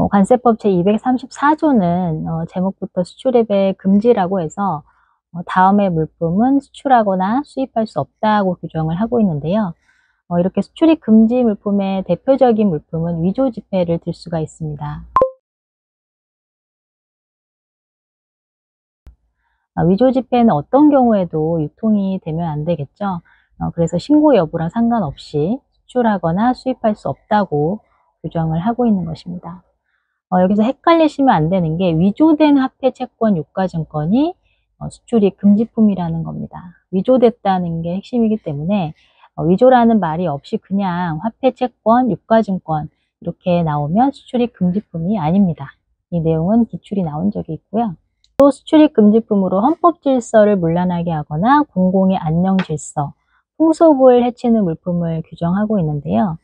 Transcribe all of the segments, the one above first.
관세법 제234조는 제목부터 수출입의 금지라고 해서 다음의 물품은 수출하거나 수입할 수 없다고 규정을 하고 있는데요. 이렇게 수출입 금지 물품의 대표적인 물품은 위조지폐를 들 수가 있습니다. 위조지폐는 어떤 경우에도 유통이 되면 안 되겠죠. 그래서 신고 여부랑 상관없이 수출하거나 수입할 수 없다고 규정을 하고 있는 것입니다. 여기서 헷갈리시면 안 되는 게 위조된 화폐, 채권, 유가증권이 수출입 금지품이라는 겁니다. 위조됐다는 게 핵심이기 때문에 위조라는 말이 없이 그냥 화폐, 채권, 유가증권 이렇게 나오면 수출입 금지품이 아닙니다. 이 내용은 기출이 나온 적이 있고요. 또 수출입 금지품으로 헌법 질서를 문란하게 하거나 공공의 안녕 질서, 풍속을 해치는 물품을 규정하고 있는데요.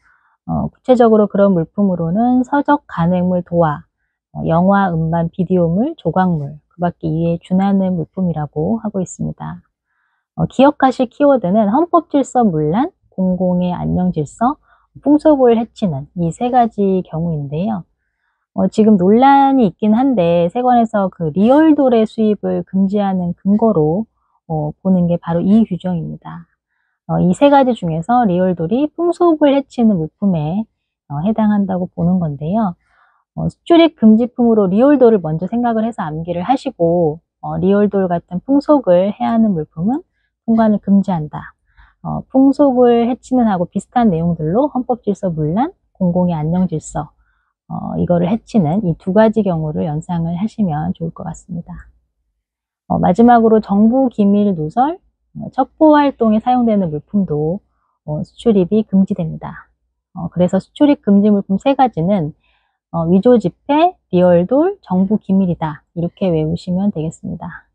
구체적으로 그런 물품으로는 서적, 간획물, 도화, 영화, 음반, 비디오물, 조각물, 그 밖에 이에 준하는 물품이라고 하고 있습니다. 기억하실 키워드는 헌법 질서 문란, 공공의 안녕 질서, 풍속을 해치는 이 세 가지 경우인데요. 지금 논란이 있긴 한데 세관에서 그 리얼돌의 수입을 금지하는 근거로 보는 게 바로 이 규정입니다. 이 세 가지 중에서 리얼돌이 풍속을 해치는 물품에 해당한다고 보는 건데요. 수출입 금지품으로 리얼돌을 먼저 생각을 해서 암기를 하시고 리얼돌 같은 풍속을 해하는 물품은 통관을 금지한다. 풍속을 해치는 하고 비슷한 내용들로 헌법질서 문란, 공공의 안녕질서 이거를 해치는 이 두 가지 경우를 연상을 하시면 좋을 것 같습니다. 마지막으로 정부 기밀 누설, 첩보 활동에 사용되는 물품도 수출입이 금지됩니다. 그래서 수출입 금지 물품 세 가지는 위조지폐, 리얼돌, 정부 기밀이다. 이렇게 외우시면 되겠습니다.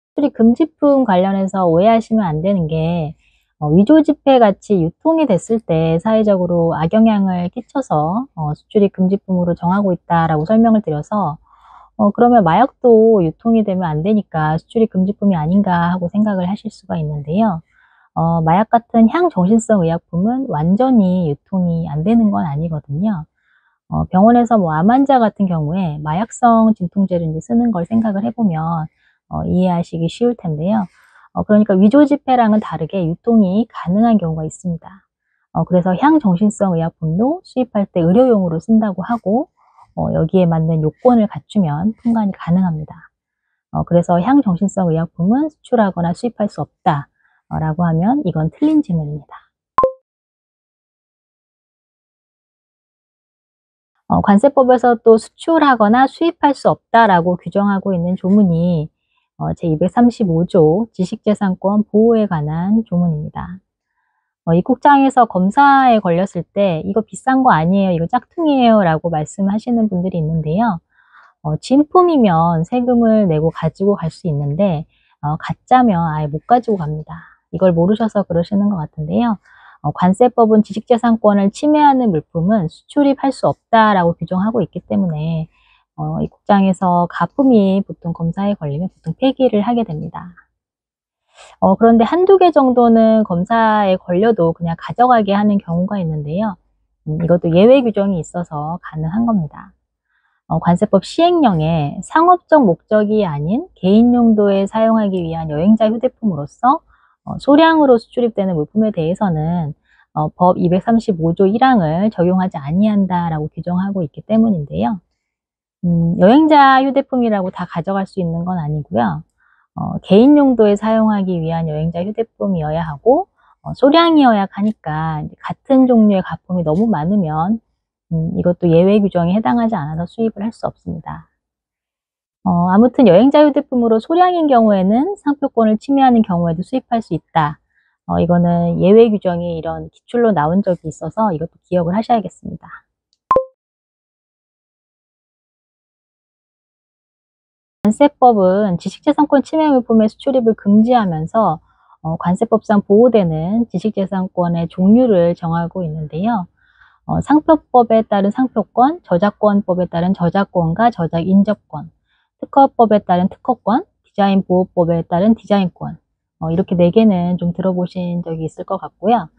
수출입 금지품 관련해서 오해하시면 안 되는 게 위조지폐 같이 유통이 됐을 때 사회적으로 악영향을 끼쳐서 수출입 금지품으로 정하고 있다라고 설명을 드려서 그러면 마약도 유통이 되면 안 되니까 수출입 금지품이 아닌가 하고 생각을 하실 수가 있는데요. 마약 같은 향정신성 의약품은 완전히 유통이 안 되는 건 아니거든요. 병원에서 뭐 암 환자 같은 경우에 마약성 진통제를 이제 쓰는 걸 생각을 해보면 이해하시기 쉬울 텐데요. 그러니까 위조지폐랑은 다르게 유통이 가능한 경우가 있습니다. 그래서 향정신성 의약품도 수입할 때 의료용으로 쓴다고 하고 여기에 맞는 요건을 갖추면 통관이 가능합니다. 그래서 향정신성 의약품은 수출하거나 수입할 수 없다 라고 하면 이건 틀린 질문입니다. 관세법에서 또 수출하거나 수입할 수 없다라고 규정하고 있는 조문이 제235조 지식재산권 보호에 관한 조문입니다. 입국장에서 검사에 걸렸을 때 이거 비싼 거 아니에요, 이거 짝퉁이에요 라고 말씀하시는 분들이 있는데요. 진품이면 세금을 내고 가지고 갈 수 있는데 가짜면 아예 못 가지고 갑니다. 이걸 모르셔서 그러시는 것 같은데요. 관세법은 지식재산권을 침해하는 물품은 수출입할 수 없다라고 규정하고 있기 때문에 입국장에서 가품이 보통 검사에 걸리면 보통 폐기를 하게 됩니다. 그런데 한두 개 정도는 검사에 걸려도 그냥 가져가게 하는 경우가 있는데요. 이것도 예외 규정이 있어서 가능한 겁니다. 관세법 시행령에 상업적 목적이 아닌 개인 용도에 사용하기 위한 여행자 휴대품으로서 소량으로 수출입되는 물품에 대해서는 법 235조 1항을 적용하지 아니한다라고 규정하고 있기 때문인데요. 여행자 휴대품이라고 다 가져갈 수 있는 건 아니고요. 개인 용도에 사용하기 위한 여행자 휴대품이어야 하고 소량이어야 하니까 같은 종류의 가품이 너무 많으면 이것도 예외 규정에 해당하지 않아서 수입을 할 수 없습니다. 아무튼 여행자 휴대품으로 소량인 경우에는 상표권을 침해하는 경우에도 수입할 수 있다. 이거는 예외 규정이 이런 기출로 나온 적이 있어서 이것도 기억을 하셔야겠습니다. 관세법은 지식재산권 침해 물품의 수출입을 금지하면서 관세법상 보호되는 지식재산권의 종류를 정하고 있는데요. 상표법에 따른 상표권, 저작권법에 따른 저작권과 저작 인접권, 특허법에 따른 특허권, 디자인 보호법에 따른 디자인권 이렇게 4개는 좀 들어보신 적이 있을 것 같고요.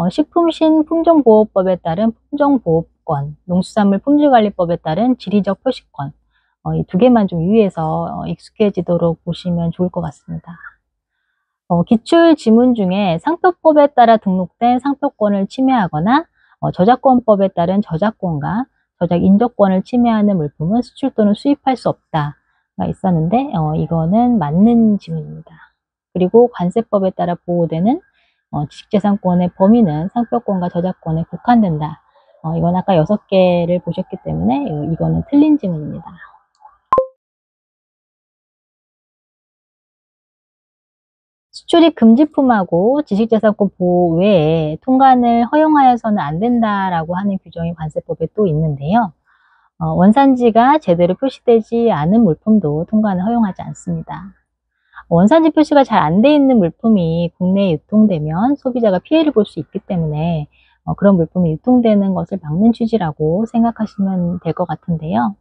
식품신품종보호법에 따른 품종보호권, 농수산물 품질관리법에 따른 지리적 표시권, 이 두 개만 좀 유의해서 익숙해지도록 보시면 좋을 것 같습니다. 기출 지문 중에 상표법에 따라 등록된 상표권을 침해하거나 저작권법에 따른 저작권과 저작 인저권을 침해하는 물품은 수출 또는 수입할 수 없다가 있었는데 이거는 맞는 지문입니다. 그리고 관세법에 따라 보호되는 지식재산권의 범위는 상표권과 저작권에 국한된다. 이건 아까 6개를 보셨기 때문에 이거는 틀린 지문입니다. 수출이 금지품하고 지식재산권 보호 외에 통관을 허용하여서는 안 된다라고 하는 규정이 관세법에 또 있는데요. 원산지가 제대로 표시되지 않은 물품도 통관을 허용하지 않습니다. 원산지 표시가 잘 안 돼 있는 물품이 국내에 유통되면 소비자가 피해를 볼 수 있기 때문에 그런 물품이 유통되는 것을 막는 취지라고 생각하시면 될 것 같은데요.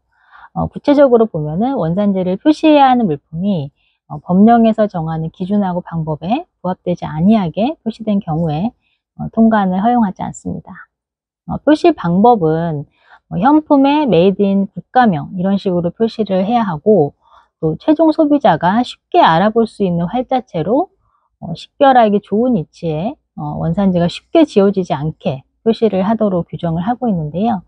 구체적으로 보면은 원산지를 표시해야 하는 물품이 법령에서 정하는 기준하고 방법에 부합되지 아니하게 표시된 경우에 통관을 허용하지 않습니다. 표시 방법은 현품의 메이드 인 국가명 이런 식으로 표시를 해야 하고 또 최종 소비자가 쉽게 알아볼 수 있는 활자체로 식별하기 좋은 위치에 원산지가 쉽게 지워지지 않게 표시를 하도록 규정을 하고 있는데요.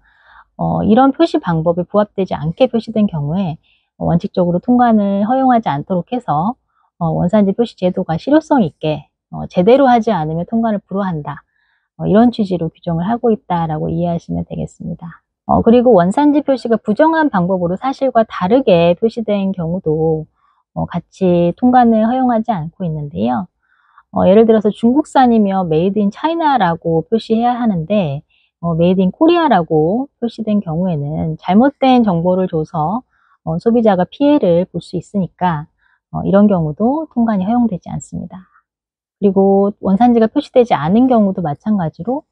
이런 표시 방법에 부합되지 않게 표시된 경우에 원칙적으로 통관을 허용하지 않도록 해서 원산지 표시 제도가 실효성 있게 제대로 하지 않으면 통관을 불허한다. 이런 취지로 규정을 하고 있다라고 이해하시면 되겠습니다. 그리고 원산지 표시가 부정한 방법으로 사실과 다르게 표시된 경우도 같이 통관을 허용하지 않고 있는데요. 예를 들어서 중국산이며 메이드 인 차이나라고 표시해야 하는데 메이드 인 코리아라고 표시된 경우에는 잘못된 정보를 줘서 소비자가 피해를 볼 수 있으니까 이런 경우도 통관이 허용되지 않습니다. 그리고 원산지가 표시되지 않은 경우도 마찬가지로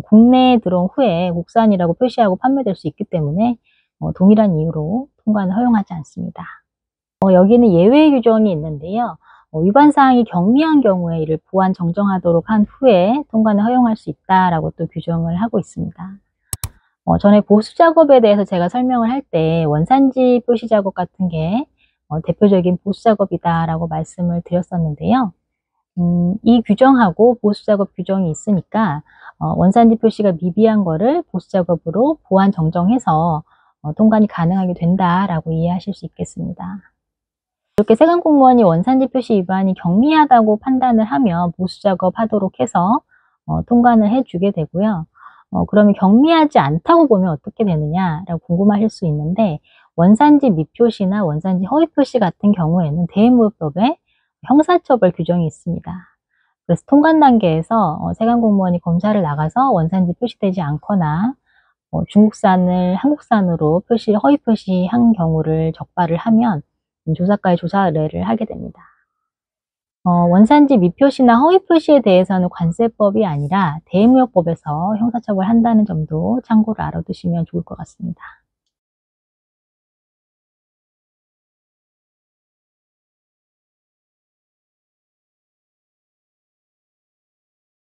국내에 들어온 후에 국산이라고 표시하고 판매될 수 있기 때문에 동일한 이유로 통관을 허용하지 않습니다. 여기는 예외 규정이 있는데요. 위반 사항이 경미한 경우에 이를 보완 정정하도록 한 후에 통관을 허용할 수 있다라고 또 규정을 하고 있습니다. 전에 보수 작업에 대해서 제가 설명을 할 때 원산지 표시 작업 같은 게 대표적인 보수 작업이다라고 말씀을 드렸었는데요. 이 규정하고 보수 작업 규정이 있으니까 원산지 표시가 미비한 거를 보수 작업으로 보완 정정해서 통관이 가능하게 된다라고 이해하실 수 있겠습니다. 이렇게 세관 공무원이 원산지 표시 위반이 경미하다고 판단을 하면 보수 작업하도록 해서 통관을 해주게 되고요. 그러면 경미하지 않다고 보면 어떻게 되느냐라고 궁금하실 수 있는데 원산지 미표시나 원산지 허위표시 같은 경우에는 대의무역법에 형사처벌 규정이 있습니다. 그래서 통관 단계에서 세관 공무원이 검사를 나가서 원산지 표시되지 않거나 중국산을 한국산으로 허위 표시한 경우를 적발을 하면 조사과에 조사 의뢰를 하게 됩니다. 원산지 미표시나 허위 표시에 대해서는 관세법이 아니라 대의무역법에서 형사처벌한다는 점도 참고로 알아두시면 좋을 것 같습니다.